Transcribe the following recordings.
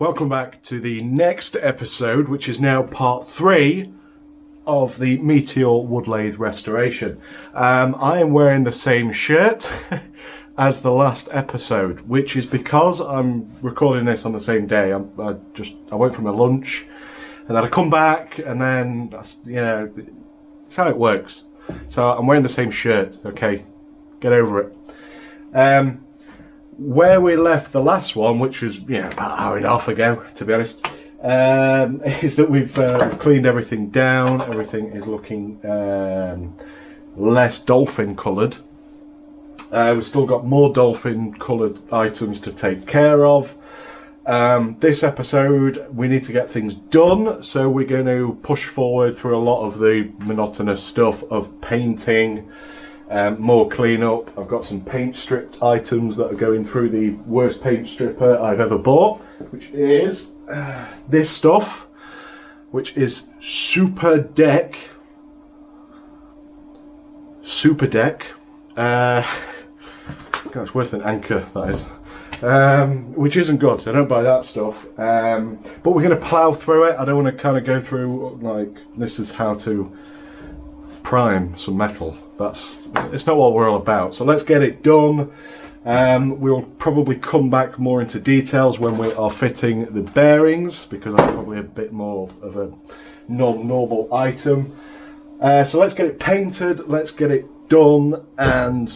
Welcome back to the next episode, which is now part 3 of the meteor wood lathe restoration. I am wearing the same shirt as the last episode, which is because I'm recording this on the same day. I went for my lunch, and then I come back, and then it's how it works. So I'm wearing the same shirt. Okay, get over it. Where we left the last one, which was about an hour and a half ago, to be honest, is that we've cleaned everything down. Everything is looking less dolphin coloured. We've still got more dolphin coloured items to take care of. This episode we need to get things done, so we're going to push forward through a lot of the monotonous stuff of painting, more cleanup. I've got some paint stripped items that are going through the worst paint stripper I've ever bought, which is this stuff, which is Super Deck. God, it's worse than Anchor, that is. Which isn't good, so don't buy that stuff. But we're going to plough through it. I don't want to kind of go through, like, this is how to prime some metal. It's not what we're all about. So let's get it done. We'll probably come back more into details when we are fitting the bearings, because that's probably a bit more of a non-normal item. So let's get it painted, let's get it done, and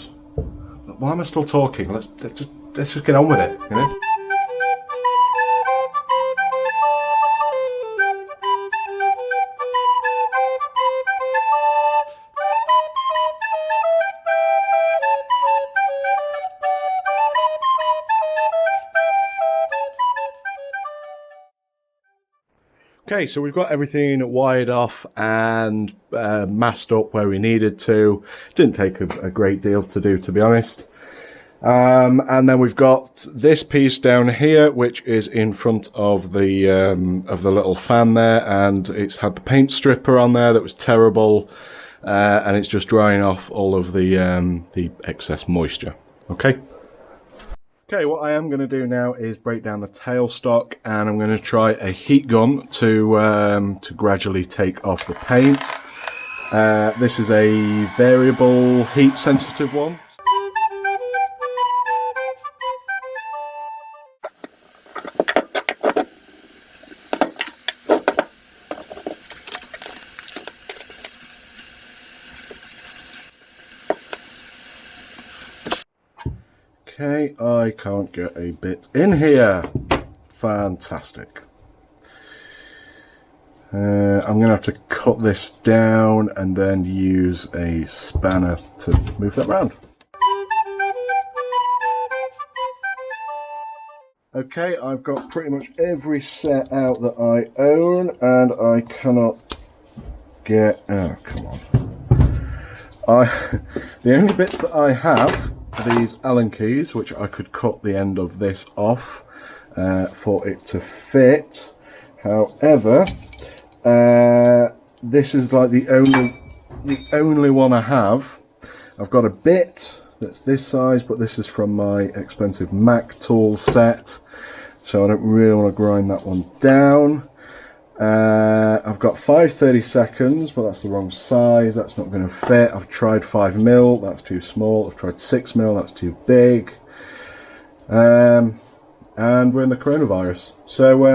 why am I still talking? Let's just get on with it, you know? Okay, so we've got everything wired off and masked up where we needed to. Didn't take a great deal to do, to be honest. And then we've got this piece down here, which is in front of the little fan there, and it's had the paint stripper on there that was terrible, and it's just drying off all of the excess moisture. Okay. Okay, what I am going to do now is break down the tailstock, and I'm going to try a heat gun to gradually take off the paint. This is a variable heat sensitive one. Okay, I can't get a bit in here. Fantastic. I'm going to have to cut this down and then use a spanner to move that around. Okay, I've got pretty much every set out that I own, and I cannot get... Oh, come on. The only bits that I have are these Allen keys, which I could cut the end of this off for it to fit. However, this is like the only one I have. I've got a bit that's this size, but this is from my expensive Mac tool set, so I don't really want to grind that one down. I've got 5/32, but that's the wrong size. That's not going to fit. I've tried 5mm, that's too small. I've tried 6mm, that's too big. And we're in the coronavirus, so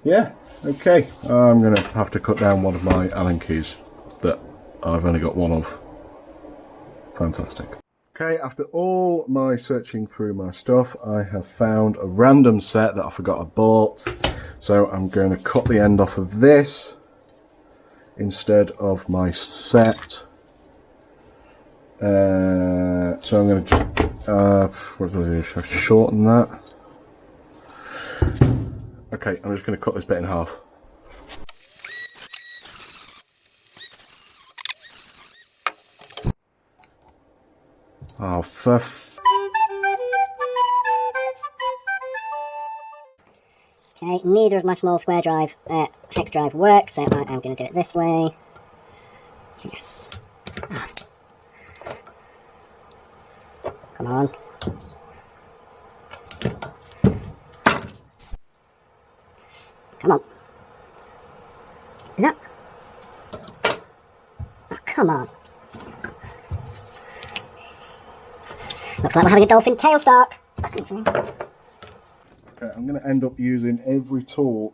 yeah. Okay, I'm going to have to cut down one of my Allen keys that I've only got one of. Fantastic. Okay, after all my searching through my stuff, I have found a random set that I forgot I bought. So I'm going to cut the end off of this instead of my set. So I'm going to just, what do I do? Should I shorten that? Okay, I'm just going to cut this bit in half. Oh, for Okay, neither of my small square drive, hex drive work, so I am going to do it this way. Yes. Come on. Come on. Is that... Oh, come on. Looks like we're having a dolphin tailstock. Okay, I'm going to end up using every tool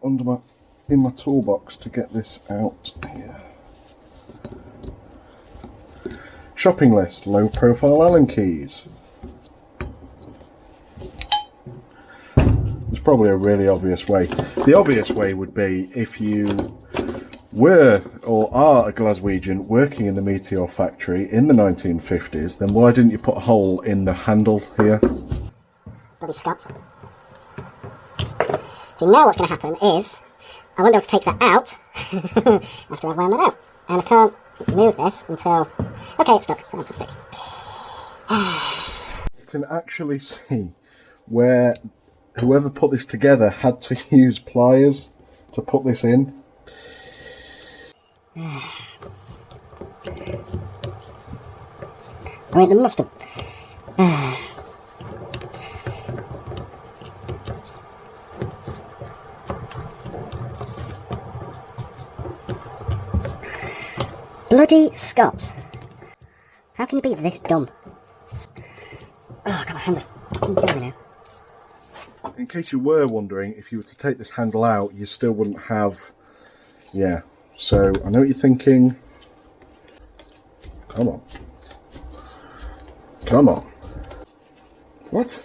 in my toolbox to get this out here. Shopping list, low profile Allen keys. There's probably a really obvious way. The obvious way would be if you were or are a Glaswegian working in the Meteor factory in the 1950s, then why didn't you put a hole in the handle here? Bloody scots. So now what's going to happen is I won't be able to take that out after I've wound that out. And I can't move this until... Okay, it's stuck. Fantastic. You can actually see where whoever put this together had to use pliers to put this in. I mean, they must have... Bloody Scots. How can you be this dumb? Oh, God, my hands are killing me now. In case you were wondering, if you were to take this handle out, you still wouldn't have... Yeah, so I know what you're thinking. Come on. Come on. What?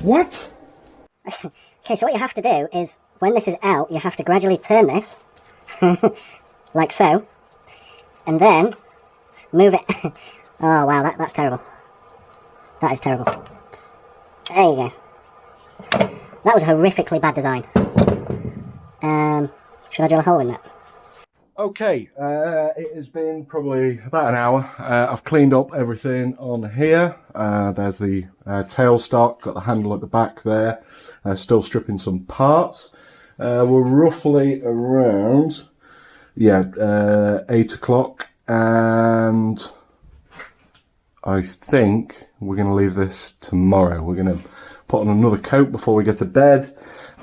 What? Okay, so what you have to do is, when this is out, you have to gradually turn this, like so, and then move it. Oh wow, that's terrible. That is terrible. There you go. That was a horrifically bad design. Should I drill a hole in that? Okay, it has been probably about an hour. I've cleaned up everything on here. There's the tailstock, got the handle at the back there. Still stripping some parts. We're roughly around, 8 o'clock, and I think we're going to leave this tomorrow. We're going to put on another coat before we get to bed,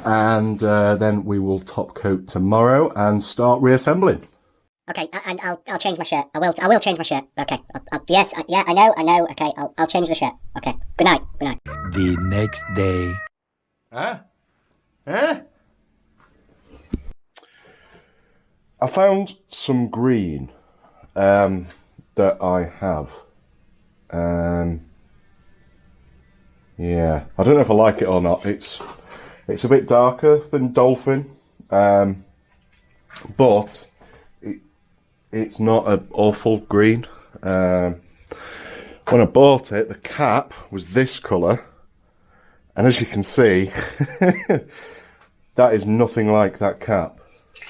and then we will top coat tomorrow and start reassembling. Okay, and I'll change my shirt. I will change my shirt. Okay. Yes, yeah, I know. Okay, I'll change the shirt. Okay. Good night. The next day. Huh? I found some green that I have. Yeah, I don't know if I like it or not. It's a bit darker than dolphin, but it's not an awful green. When I bought it, the cap was this colour, and as you can see, that is nothing like that cap.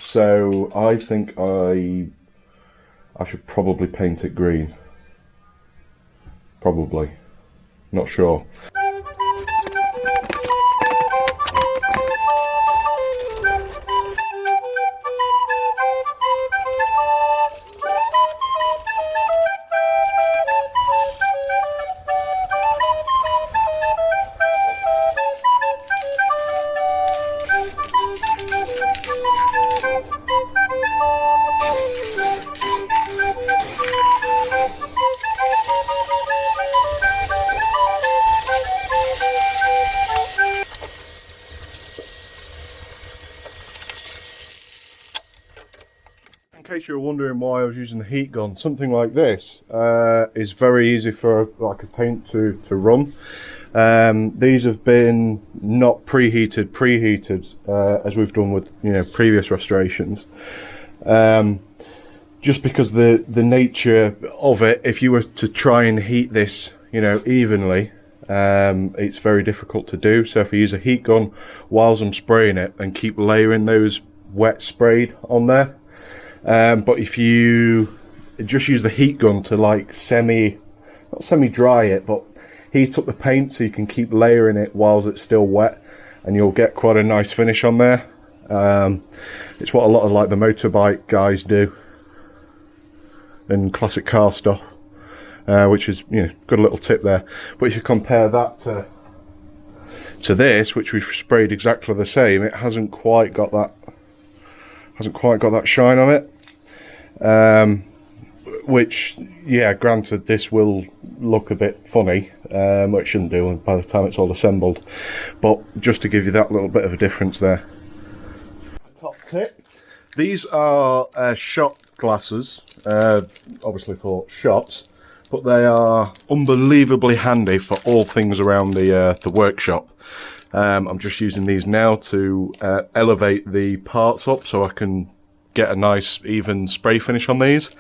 So I think I should probably paint it green. Probably. Not sure. In case you're wondering why I was using the heat gun, something like this is very easy for like a paint to run. These have been not preheated as we've done with previous restorations. Just because the nature of it, if you were to try and heat this evenly, it's very difficult to do. So if I use a heat gun whilst I'm spraying it and keep layering those wet sprayed on there. But if you just use the heat gun to like not semi-dry it, but heat up the paint so you can keep layering it whilst it's still wet, and you'll get quite a nice finish on there. It's what a lot of like the motorbike guys do and classic car stuff, which is got a little tip there. But if you compare that to this, which we've sprayed exactly the same, it hasn't quite got that shine on it. Which, yeah, granted, this will look a bit funny, it shouldn't do by the time it's all assembled, but just to give you that little bit of a difference there. Top tip. These are shot glasses, obviously for shots, but they are unbelievably handy for all things around the workshop. I'm just using these now to elevate the parts up so I can get a nice even spray finish on these.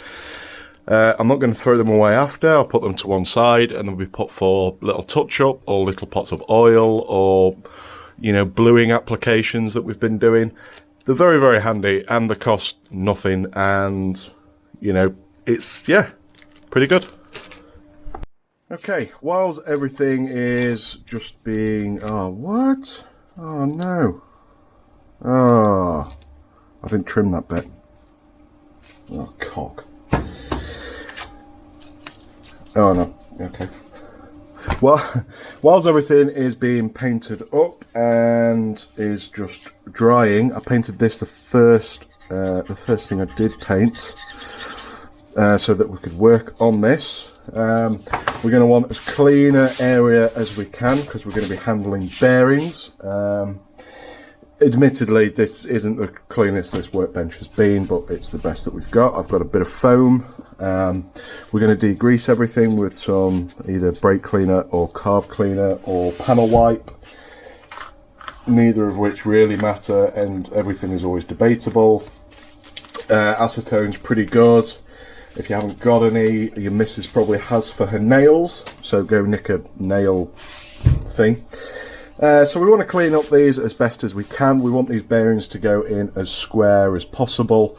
I'm not going to throw them away after. I'll put them to one side and they'll be put for little touch-up or little pots of oil or, you know, bluing applications that we've been doing. They're very, very handy and they cost nothing, and, you know, it's, yeah, pretty good. Okay, whilst everything is just being... Oh, what? Oh, no. Oh, I didn't trim that bit. Oh, cock. Oh no, okay. Well, whilst everything is being painted up and is just drying, I painted this the first thing I did paint, so that we could work on this. We're going to want as clean an area as we can because we're going to be handling bearings. Admittedly, this isn't the cleanest this workbench has been, but it's the best that we've got. I've got a bit of foam. We're going to degrease everything with some either brake cleaner or carb cleaner or panel wipe, neither of which really matter, and everything is always debatable. Acetone's pretty good. If you haven't got any, your missus probably has for her nails, so go nick a nail thing. So we want to clean up these as best as we can. We want these bearings to go in as square as possible.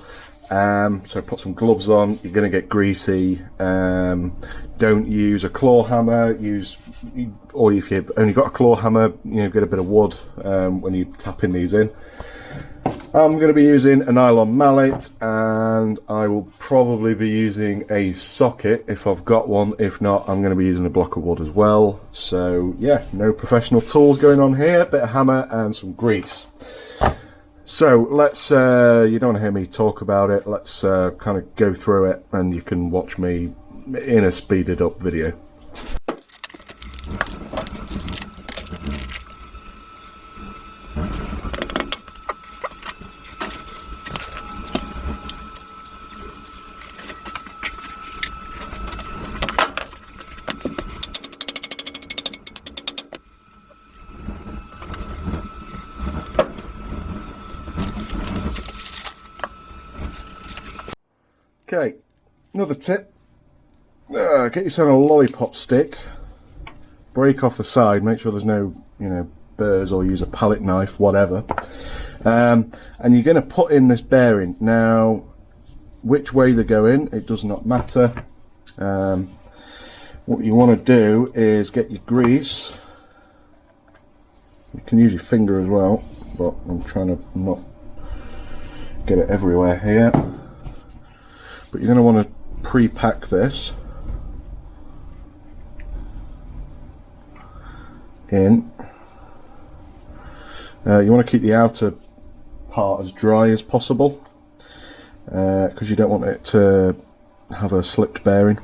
So put some gloves on. You're going to get greasy. Don't use a claw hammer. Or if you've only got a claw hammer, you know, get a bit of wood when you're tapping these in. I'm going to be using a nylon mallet, and I will probably be using a socket if I've got one. If not, I'm going to be using a block of wood as well. So yeah, no professional tools going on here, bit of hammer and some grease. So let's, you don't want to hear me talk about it, let's kind of go through it and you can watch me in a speeded up video. Okay, another tip, get yourself a lollipop stick, break off the side, make sure there's no, you know, burrs, or use a palette knife, whatever, and you're going to put in this bearing. Now, which way they go in, it does not matter. What you want to do is get your grease. You can use your finger as well, but I'm trying to not get it everywhere here. But you're going to want to pre-pack this in. You want to keep the outer part as dry as possible, because you don't want it to have a slipped bearing.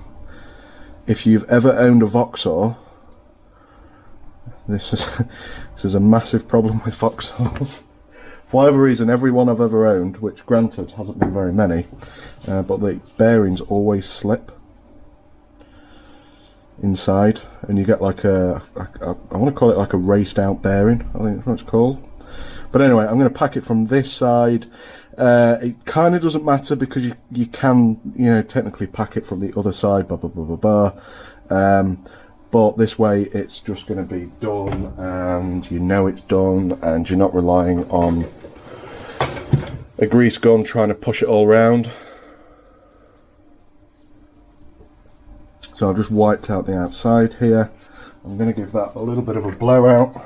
If you've ever owned a Vauxhall, this is a massive problem with Vauxhalls. For whatever reason, every one I've ever owned, which granted hasn't been very many, but the bearings always slip inside, and you get like I want to call it like a raced out bearing, I think that's what it's called. But anyway, I'm going to pack it from this side. It kind of doesn't matter because you can, you know, technically pack it from the other side, blah blah blah blah blah. But this way it's just going to be done, and you know it's done, and you're not relying on a grease gun trying to push it all round. So I've just wiped out the outside here. I'm going to give that a little bit of a blowout.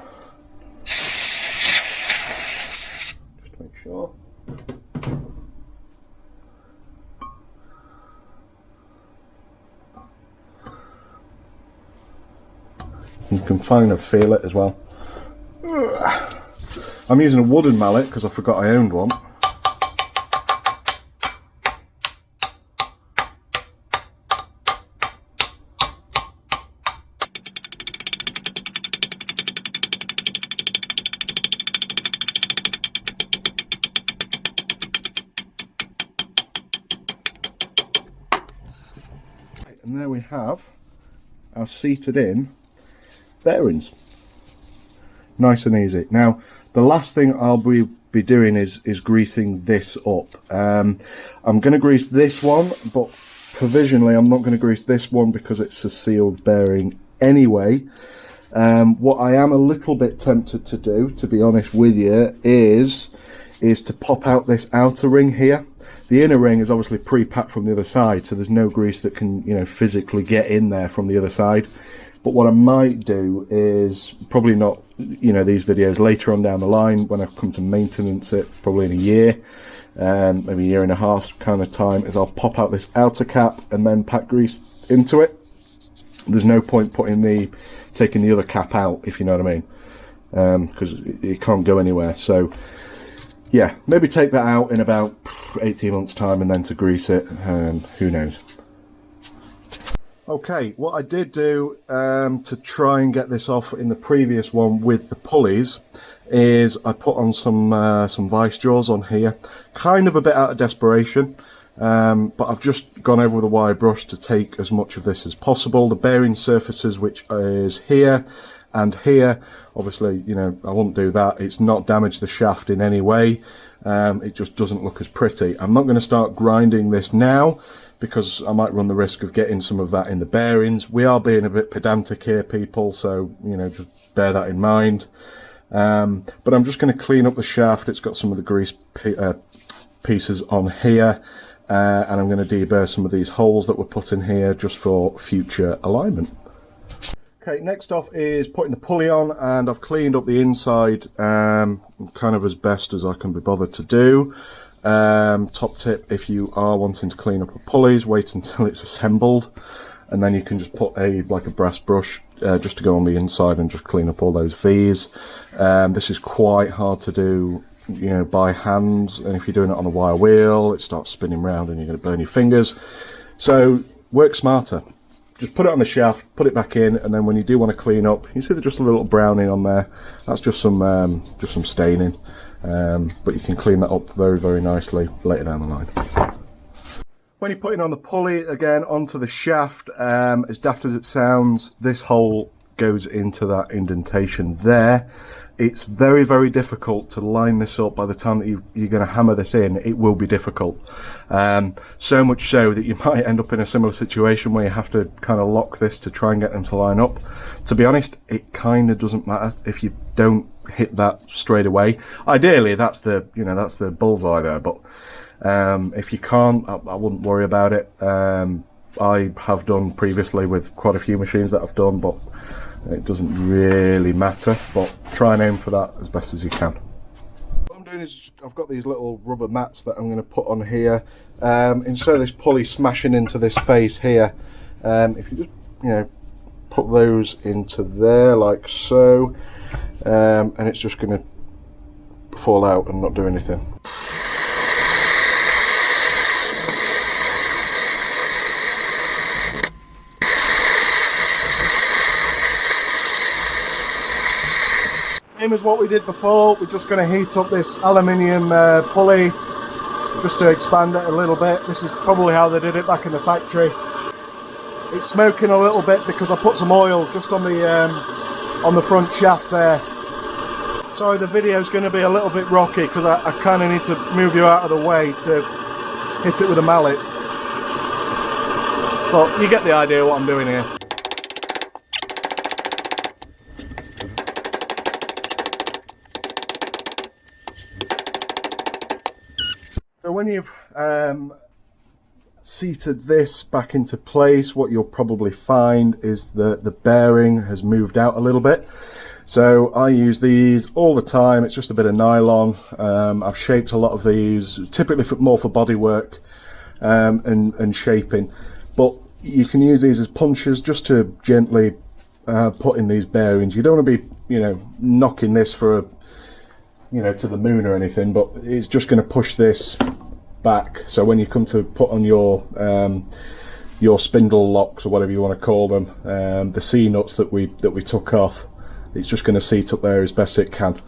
Just to make sure. You can kind of feel it as well. I'm using a wooden mallet because I forgot I owned one. And there we have our seated in bearings. Nice and easy. Now, the last thing I'll be doing is greasing this up. I'm going to grease this one, but provisionally I'm not going to grease this one because it's a sealed bearing anyway. What I am a little bit tempted to do, to be honest with you, is to pop out this outer ring here. The inner ring is obviously pre-packed from the other side, so there's no grease that can, you know, physically get in there from the other side. But what I might do is, probably not, you know, these videos, later on down the line when I come to maintenance it, probably in a year, maybe a year and a half kind of time, is I'll pop out this outer cap and then pack grease into it. There's no point taking the other cap out, if you know what I mean, because it can't go anywhere. So yeah, maybe take that out in about 18 months time and then to grease it, who knows. Okay, what I did do to try and get this off in the previous one with the pulleys is I put on some vice jaws on here, kind of a bit out of desperation, but I've just gone over with a wire brush to take as much of this as possible. The bearing surfaces, which is here and here, obviously, you know, I won't do that. It's not damaged the shaft in any way. It just doesn't look as pretty. I'm not going to start grinding this now because I might run the risk of getting some of that in the bearings. We are being a bit pedantic here, people, so, you know, just bear that in mind. But I'm just going to clean up the shaft. It's got some of the grease pieces on here, and I'm going to deburr some of these holes that were put in here just for future alignment. Okay, next off is putting the pulley on, and I've cleaned up the inside kind of as best as I can be bothered to do. Top tip, if you are wanting to clean up the pulleys, wait until it's assembled, and then you can just put like a brass brush just to go on the inside and just clean up all those V's. This is quite hard to do, you know, by hand, and if you're doing it on a wire wheel, it starts spinning round and you're going to burn your fingers. So work smarter. Just put it on the shaft, put it back in, and then when you do want to clean up, you see there's just a little browning on there. That's just some staining, but you can clean that up very, very nicely later down the line. When you're putting on the pulley again onto the shaft, as daft as it sounds, this hole goes into that indentation there. It's very, very difficult to line this up. By the time that you're going to hammer this in, it will be difficult. So much so that you might end up in a similar situation where you have to kind of lock this to try and get them to line up. To be honest, it kind of doesn't matter if you don't hit that straight away. Ideally, that's the bullseye there. But if you can't, I wouldn't worry about it. I have done previously with quite a few machines that I've done, but it doesn't really matter, but try and aim for that as best as you can. What I'm doing is I've got these little rubber mats that I'm going to put on here. Instead of this pulley smashing into this face here, if you just, you know, put those into there like so, and it's just going to fall out and not do anything. Same as what we did before, we're just going to heat up this aluminium pulley just to expand it a little bit. This is probably how they did it back in the factory. It's smoking a little bit because I put some oil just on the front shafts there. Sorry, the video's going to be a little bit rocky because I kind of need to move you out of the way to hit it with a mallet. But you get the idea what I'm doing here. So when you've seated this back into place, what you'll probably find is that the bearing has moved out a little bit. So I use these all the time. It's just a bit of nylon. I've shaped a lot of these, typically more for bodywork and shaping. But you can use these as punches just to gently putting these bearings. You don't want to be, you know, knocking this for a, you know, to the moon or anything, but it's just going to push this back. So when you come to put on your spindle locks or whatever you want to call them, the C nuts that we took off, it's just going to seat up there as best it can.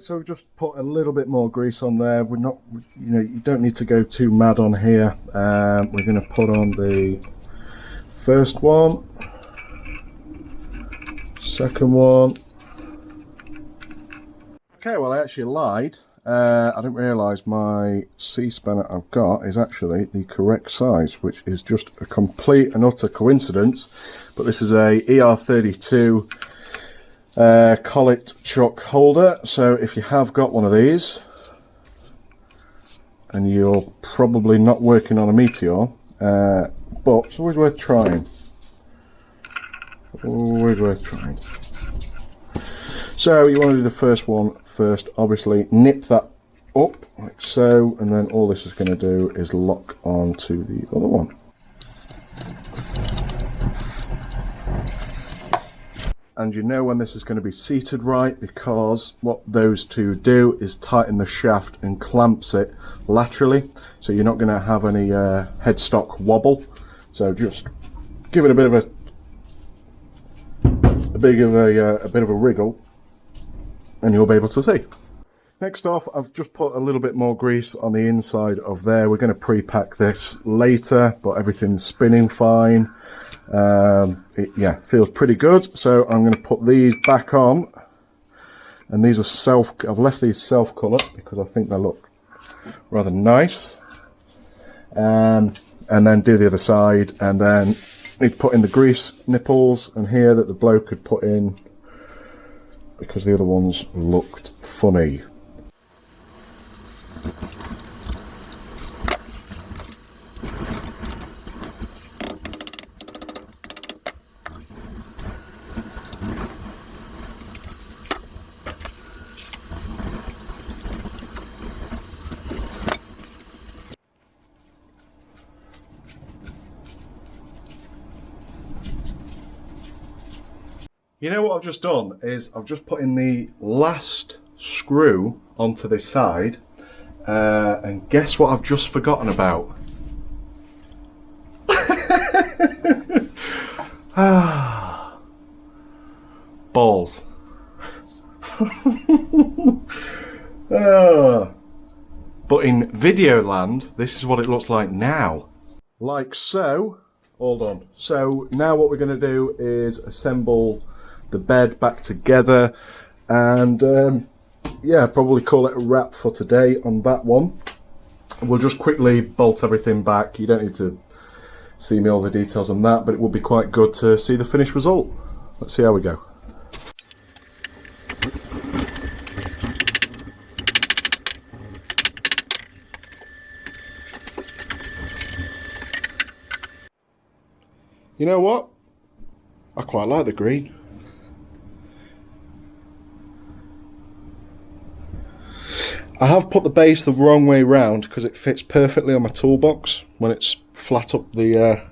So we've just put a little bit more grease on there. We're not, you know, you don't need to go too mad on here. We're going to put on the first one, second one. Okay, well I actually lied. I didn't realise my C-spanner I've got is actually the correct size, which is just a complete and utter coincidence. But this is a ER32 collet chuck holder, so if you have got one of these and you're probably not working on a meteor, but it's always worth trying. Always worth trying. So you want to do the first one first, obviously nip that up like so, and then all this is going to do is lock on to the other one. And you know when this is going to be seated right, because what those two do is tighten the shaft and clamps it laterally, so you're not going to have any headstock wobble. So just give it a bit of a bit of a wriggle, and you'll be able to see. Next off, I've just put a little bit more grease on the inside of there. We're going to pre-pack this later, but everything's spinning fine. Yeah, feels pretty good. So I'm going to put these back on, and these are I've left these self-colour because I think they look rather nice. And then do the other side, and then need to put in the grease nipples and here that the bloke had put in because the other ones looked funny. You know what I've just done is I've just put in the last screw onto this side, and guess what I've just forgotten about? Balls. But in video land, this is what it looks like now. Like so. Hold on. So now what we're going to do is assemble the bed back together, and yeah, probably call it a wrap for today on that one. We'll just quickly bolt everything back. You don't need to see me all the details on that, but it will be quite good to see the finished result. Let's see how we go. You know what? I quite like the green. I have put the base the wrong way round because it fits perfectly on my toolbox when it's flat up the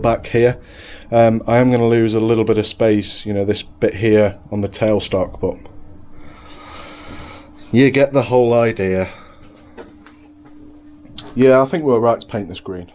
back here. I am going to lose a little bit of space, you know, this bit here on the tailstock, but you get the whole idea. Yeah, I think we're right to paint this green.